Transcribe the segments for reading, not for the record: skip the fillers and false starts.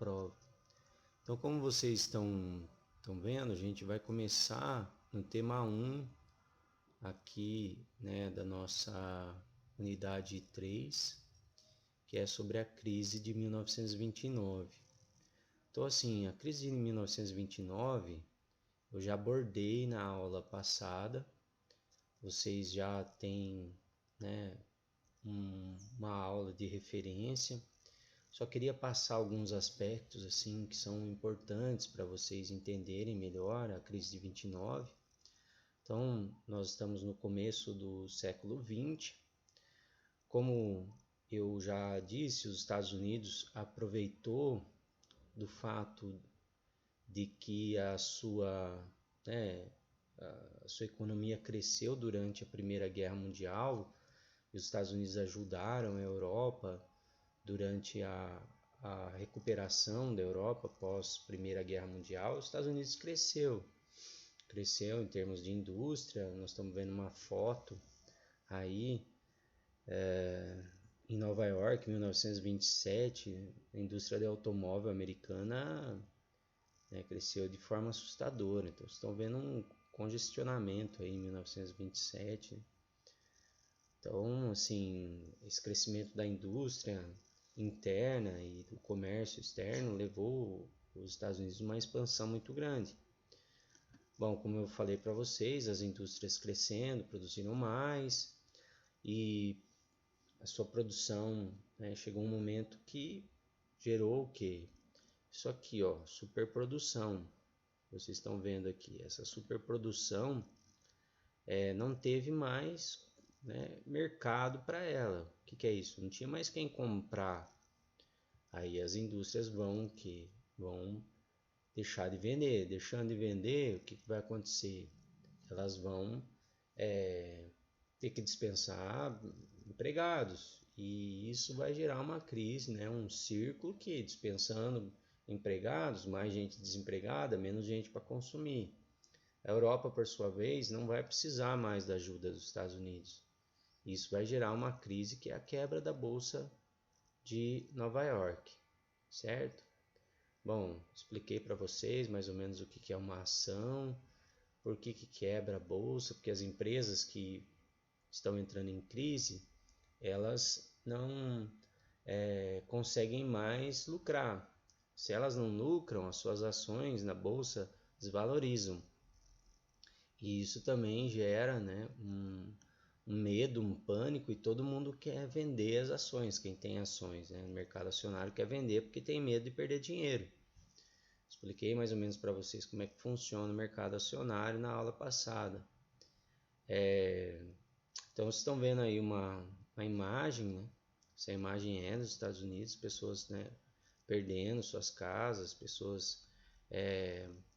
prova. Então, como vocês estão vendo, a gente vai começar no tema 1 aqui, né, da nossa unidade 3, que é sobre a crise de 1929. Então, assim, a crise de 1929 eu já abordei na aula passada. Vocês já têm, né, uma aula de referência. Só queria passar alguns aspectos assim que são importantes para vocês entenderem melhor a crise de 29. Então, nós estamos no começo do século 20. Como eu já disse, os Estados Unidos aproveitou do fato de que a sua economia cresceu durante a Primeira Guerra Mundial, e os Estados Unidos ajudaram a Europa durante a recuperação da Europa após a Primeira Guerra Mundial. Os Estados Unidos cresceu em termos de indústria. Nós estamos vendo uma foto aí em Nova York, em 1927, a indústria de automóvel americana, né, cresceu de forma assustadora. Então, vocês estão vendo um congestionamento aí em 1927. Então, assim, esse crescimento da indústria interna e do comércio externo levou os Estados Unidos a uma expansão muito grande. Bom, como eu falei para vocês, as indústrias crescendo, produzindo mais, e a sua produção, né, chegou um momento que gerou o quê? Isso aqui, ó, superprodução. Vocês estão vendo aqui, essa superprodução não teve mais, né, mercado para ela. O que é isso? Não tinha mais quem comprar. Aí as indústrias vão deixar de vender. Deixando de vender, o que vai acontecer? Elas vão ter que dispensar empregados, e isso vai gerar uma crise, né? Um círculo que, dispensando empregados, mais gente desempregada, menos gente para consumir. A Europa, por sua vez, não vai precisar mais da ajuda dos Estados Unidos. Isso vai gerar uma crise que é a quebra da Bolsa de Nova York, certo? Bom, expliquei para vocês mais ou menos o que é uma ação, por que quebra a Bolsa, porque as empresas que estão entrando em crise, elas não conseguem mais lucrar. Se elas não lucram, as suas ações na Bolsa desvalorizam. E isso também gera, né, um medo, um pânico, e todo mundo quer vender as ações. Quem tem ações, né, no mercado acionário quer vender porque tem medo de perder dinheiro. Expliquei mais ou menos para vocês como é que funciona o mercado acionário na aula passada. Então vocês estão vendo aí uma imagem, né? Essa imagem é dos Estados Unidos, pessoas, né, perdendo suas casas, pessoas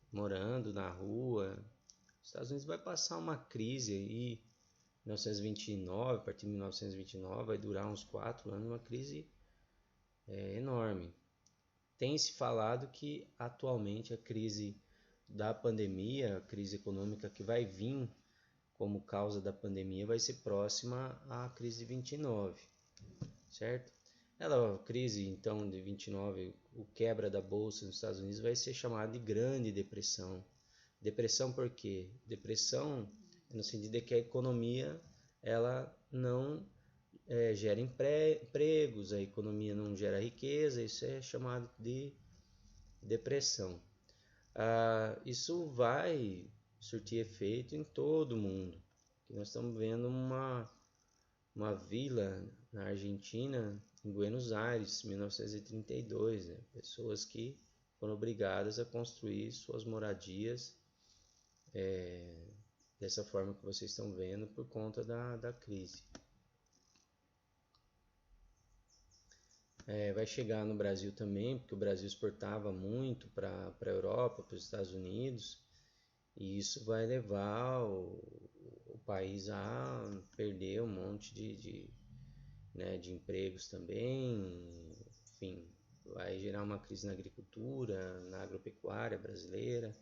morando na rua. Os Estados Unidos vai passar uma crise aí, 1929, a partir de 1929, vai durar uns 4 anos, uma crise enorme. Tem se falado que atualmente a crise da pandemia, a crise econômica que vai vir como causa da pandemia, vai ser próxima à crise de 29, certo? A crise então de 29, o quebra da bolsa nos Estados Unidos, vai ser chamada de Grande Depressão. Depressão por quê? Depressão no sentido de que a economia ela não gera empregos, a economia não gera riqueza, isso é chamado de depressão. Isso vai surtir efeito em todo o mundo. Aqui nós estamos vendo uma vila na Argentina, em Buenos Aires, 1932, né? Pessoas que foram obrigadas a construir suas moradias dessa forma que vocês estão vendo por conta da crise. Vai chegar no Brasil também, porque o Brasil exportava muito para a Europa, para os Estados Unidos, e isso vai levar o país a perder um monte de empregos também. Enfim, vai gerar uma crise na agricultura, na agropecuária brasileira,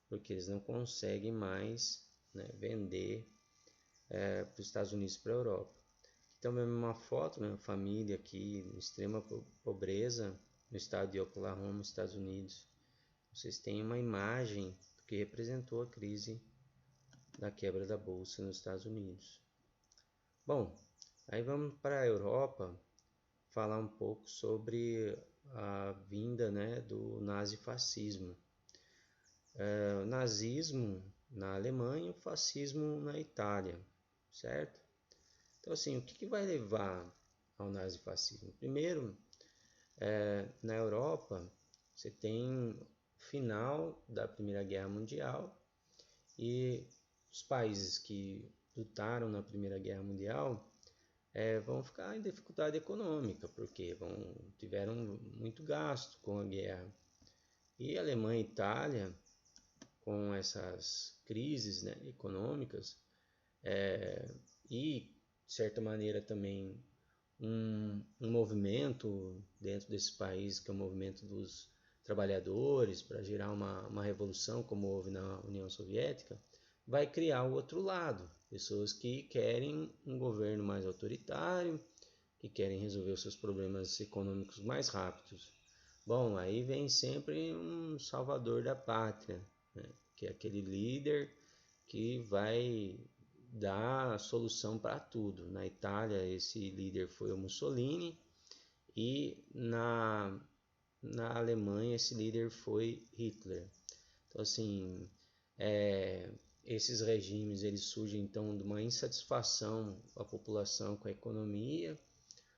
porque eles não conseguem mais, né, vender para os Estados Unidos e para a Europa. Então, uma foto, né, uma família aqui em extrema pobreza, no estado de Oklahoma, Estados Unidos. Vocês têm uma imagem do que representou a crise da quebra da bolsa nos Estados Unidos. Bom, aí vamos para a Europa falar um pouco sobre a vinda, né, do nazifascismo. O nazismo na Alemanha e o fascismo na Itália, certo? Então, assim, o que vai levar ao nazifascismo? Primeiro, na Europa, você tem o final da Primeira Guerra Mundial e os países que lutaram na Primeira Guerra Mundial vão ficar em dificuldade econômica, porque tiveram muito gasto com a guerra. E a Alemanha e a Itália, com essas crises, né, econômicas, e, de certa maneira, também um movimento dentro desse país, que é o movimento dos trabalhadores, para gerar uma revolução, como houve na União Soviética, vai criar o outro lado. Pessoas que querem um governo mais autoritário, que querem resolver os seus problemas econômicos mais rápidos. Bom, aí vem sempre um salvador da pátria, né? Que é aquele líder que vai dar a solução para tudo. Na Itália, esse líder foi o Mussolini, e na Alemanha, esse líder foi Hitler. Então, assim, esses regimes eles surgem então de uma insatisfação da população com a economia,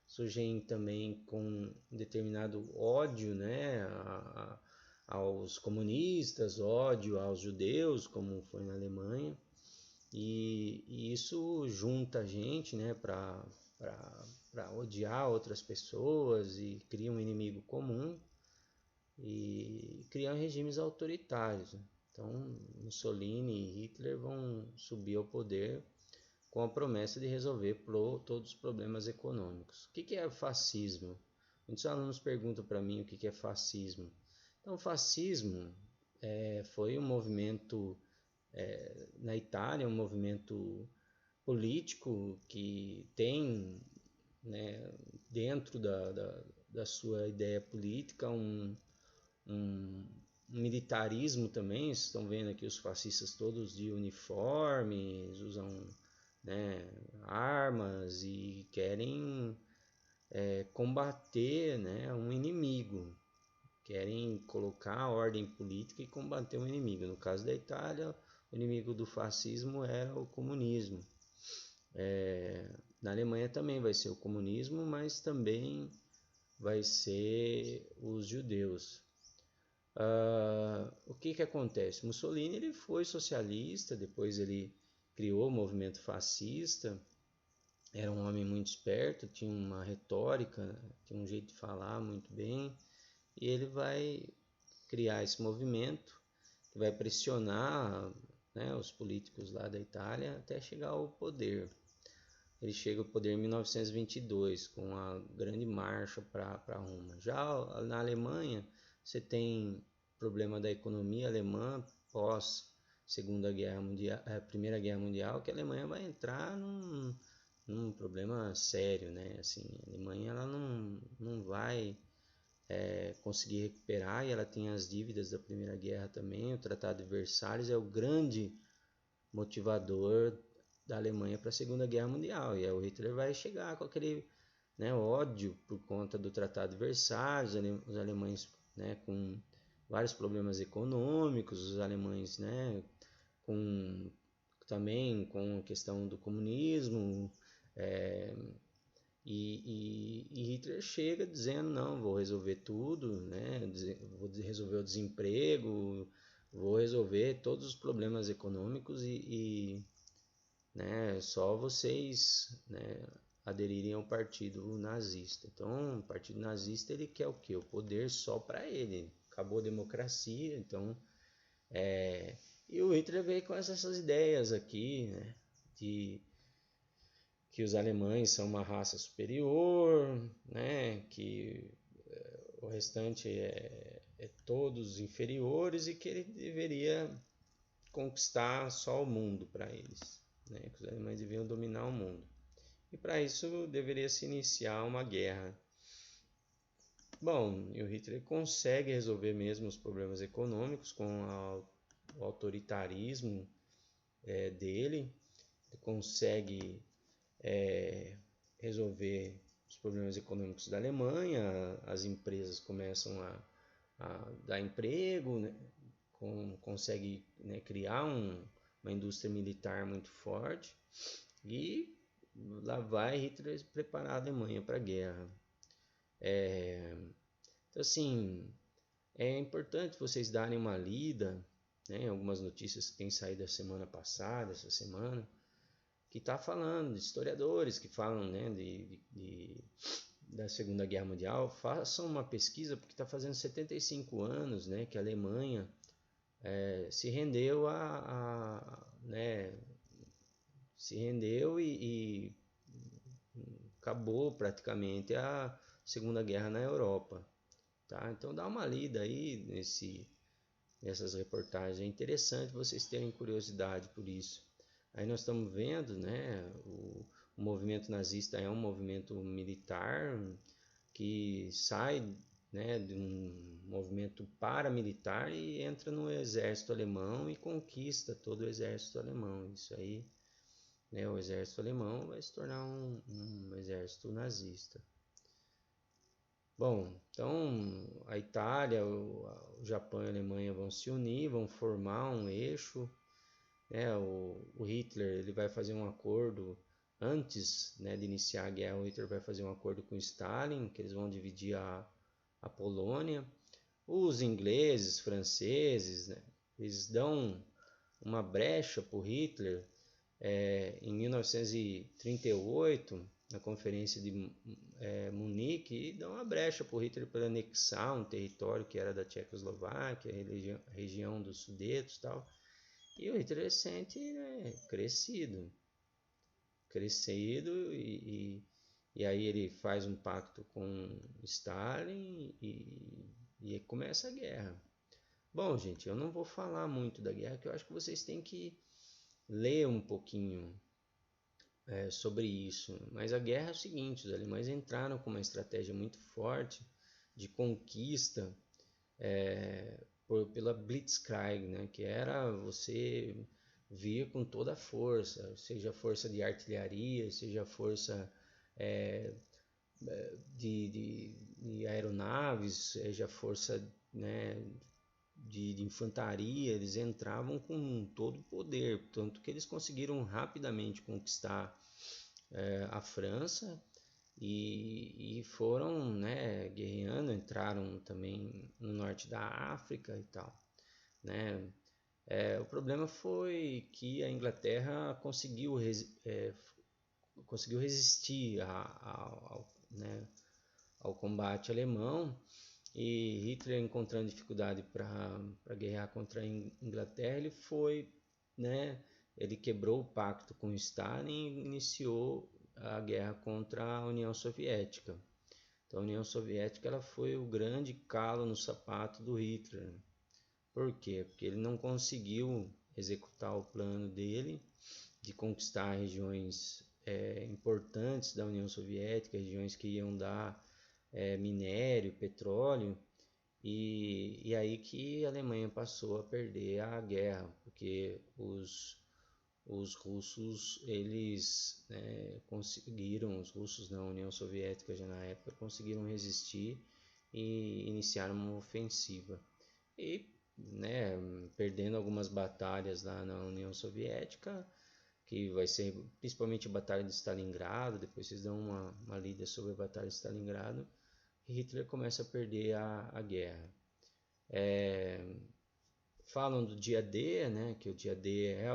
surgem também com um determinado ódio, né, aos comunistas, ódio aos judeus, como foi na Alemanha, e isso junta a gente, né, para odiar outras pessoas e cria um inimigo comum e cria regimes autoritários. Então, Mussolini e Hitler vão subir ao poder com a promessa de resolver todos os problemas econômicos. O que é fascismo? Muitos alunos perguntam para mim o que é fascismo. Então, fascismo foi um movimento na Itália, um movimento político que tem, né, dentro da sua ideia política um militarismo também. Vocês estão vendo aqui os fascistas todos de uniforme, usam, né, armas e querem combater, né, um inimigo, querem colocar a ordem política e combater um inimigo. No caso da Itália, o inimigo do fascismo era o comunismo. Na Alemanha também vai ser o comunismo, mas também vai ser os judeus. O que acontece? Mussolini ele foi socialista, depois ele criou o movimento fascista, era um homem muito esperto, tinha uma retórica, tinha um jeito de falar muito bem, e ele vai criar esse movimento que vai pressionar, né, os políticos lá da Itália até chegar ao poder. Ele chega ao poder em 1922 com a grande marcha para Roma. Já na Alemanha você tem problema da economia alemã pós Segunda Guerra Mundial, Primeira Guerra Mundial, que a Alemanha vai entrar num problema sério, né? Assim, a Alemanha ela não vai conseguir recuperar, e ela tem as dívidas da Primeira Guerra também. O Tratado de Versalhes é o grande motivador da Alemanha para a Segunda Guerra Mundial, e aí o Hitler vai chegar com aquele, né, ódio por conta do Tratado de Versalhes, os alemães, né, com vários problemas econômicos, os alemães, né, também com a questão do comunismo, e Hitler chega dizendo: não, vou resolver tudo, né, vou resolver o desemprego, vou resolver todos os problemas econômicos né, só vocês, né, aderirem ao partido nazista. Então, o partido nazista ele quer o quê? O poder só para ele. Acabou a democracia, então e o Hitler veio com essas ideias aqui, né, de que os alemães são uma raça superior, né, que o restante é todos inferiores, e que ele deveria conquistar só o mundo para eles, né, que os alemães deviam dominar o mundo. E para isso deveria se iniciar uma guerra. Bom, e o Hitler consegue resolver mesmo os problemas econômicos com o autoritarismo dele, ele consegue resolver os problemas econômicos da Alemanha, as empresas começam a dar emprego, né? Consegue, né, criar uma indústria militar muito forte e lá vai Hitler preparar a Alemanha para a guerra. Então, assim, é importante vocês darem uma lida, né, em algumas notícias que têm saído a semana passada, essa semana, que está falando de historiadores que falam, né, da Segunda Guerra Mundial. Façam uma pesquisa, porque está fazendo 75 anos, né, que a Alemanha se rendeu né, se rendeu e acabou praticamente a Segunda Guerra na Europa. Tá? Então dá uma lida aí nessas reportagens. É interessante vocês terem curiosidade por isso. Aí nós estamos vendo, né, o movimento nazista é um movimento militar que sai, né, de um movimento paramilitar e entra no exército alemão e conquista todo o exército alemão. Isso aí, né, o exército alemão vai se tornar um exército nazista. Bom, então a Itália, o Japão e a Alemanha vão se unir, vão formar um eixo, né? O Hitler ele vai fazer um acordo antes, né, de iniciar a guerra. O Hitler vai fazer um acordo com Stalin, que eles vão dividir a Polônia. Os ingleses, franceses, né, eles dão uma brecha para o Hitler em 1938, na Conferência de Munique, e dão uma brecha para o Hitler para anexar um território que era da Tchecoslováquia, a região dos Sudetos e tal. E o Hitler se sente, né, crescido e aí ele faz um pacto com Stalin e começa a guerra. Bom, gente, eu não vou falar muito da guerra, que eu acho que vocês têm que ler um pouquinho sobre isso. Mas a guerra é o seguinte: os alemães entraram com uma estratégia muito forte de conquista pela Blitzkrieg, né? Que era você vir com toda a força, seja força de artilharia, seja força é, de aeronaves, seja força, né, de infantaria. Eles entravam com todo o poder, tanto que eles conseguiram rapidamente conquistar a França e foram, né, guerreando, entraram também no norte da África e tal, né? O problema foi que a Inglaterra conseguiu resistir né, ao combate alemão, e Hitler, encontrando dificuldade para guerrear contra a Inglaterra, ele foi, né, ele quebrou o pacto com Stalin e iniciou a guerra contra a União Soviética. Então a União Soviética ela foi o grande calo no sapato do Hitler. Por quê? Porque ele não conseguiu executar o plano dele de conquistar regiões importantes da União Soviética, regiões que iam dar minério, petróleo, e aí que a Alemanha passou a perder a guerra, porque os russos, eles conseguiram, os russos na União Soviética já na época, conseguiram resistir e iniciaram uma ofensiva. E, né, perdendo algumas batalhas lá na União Soviética, que vai ser principalmente a Batalha de Stalingrado, depois vocês dão uma lida sobre a Batalha de Stalingrado, Hitler começa a perder a guerra. Falam do dia D, né, que o dia D é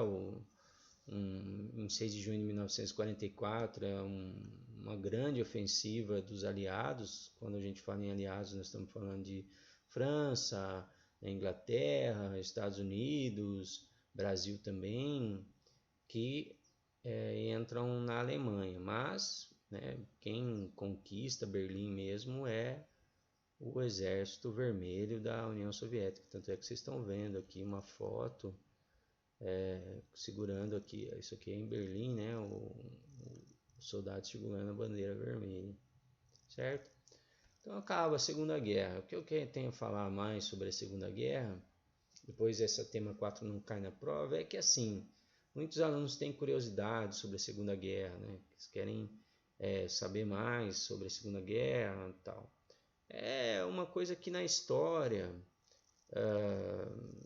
em 6 de junho de 1944, uma grande ofensiva dos aliados. Quando a gente fala em aliados, nós estamos falando de França, Inglaterra, Estados Unidos, Brasil também, que entram na Alemanha. Mas, né, quem conquista Berlim mesmo é o Exército Vermelho da União Soviética. Tanto é que vocês estão vendo aqui uma foto segurando aqui, isso aqui é em Berlim, né, o soldado segurando a bandeira vermelha, certo? Então acaba a Segunda Guerra. O que eu tenho a falar mais sobre a Segunda Guerra, depois esse tema 4 não cai na prova, é que assim, muitos alunos têm curiosidade sobre a Segunda Guerra, né? Eles querem saber mais sobre a Segunda Guerra e tal. É uma coisa que na história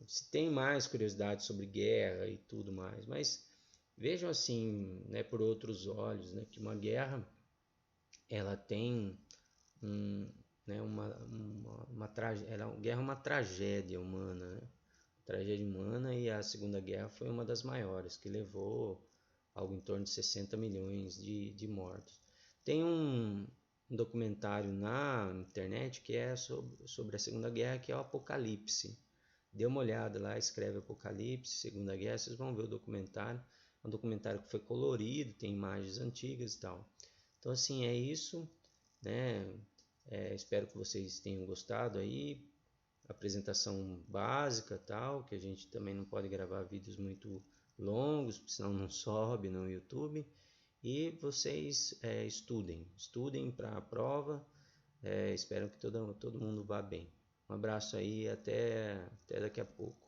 se tem mais curiosidade sobre guerra e tudo mais, mas vejam assim, né, por outros olhos, né, que uma guerra ela tem né, a guerra é uma tragédia humana, né? Tragédia humana, e a Segunda Guerra foi uma das maiores, que levou algo em torno de 60 milhões de mortos. Tem um documentário na internet que é sobre a Segunda Guerra, que é o Apocalipse. Dê uma olhada lá, escreve Apocalipse, Segunda Guerra, vocês vão ver o documentário. É um documentário que foi colorido, tem imagens antigas e tal. Então, assim, é isso, né? Espero que vocês tenham gostado aí. Apresentação básica, tal, que a gente também não pode gravar vídeos muito longos, senão não sobe no YouTube. E vocês estudem para a prova. Espero que todo mundo vá bem. Um abraço aí, até daqui a pouco.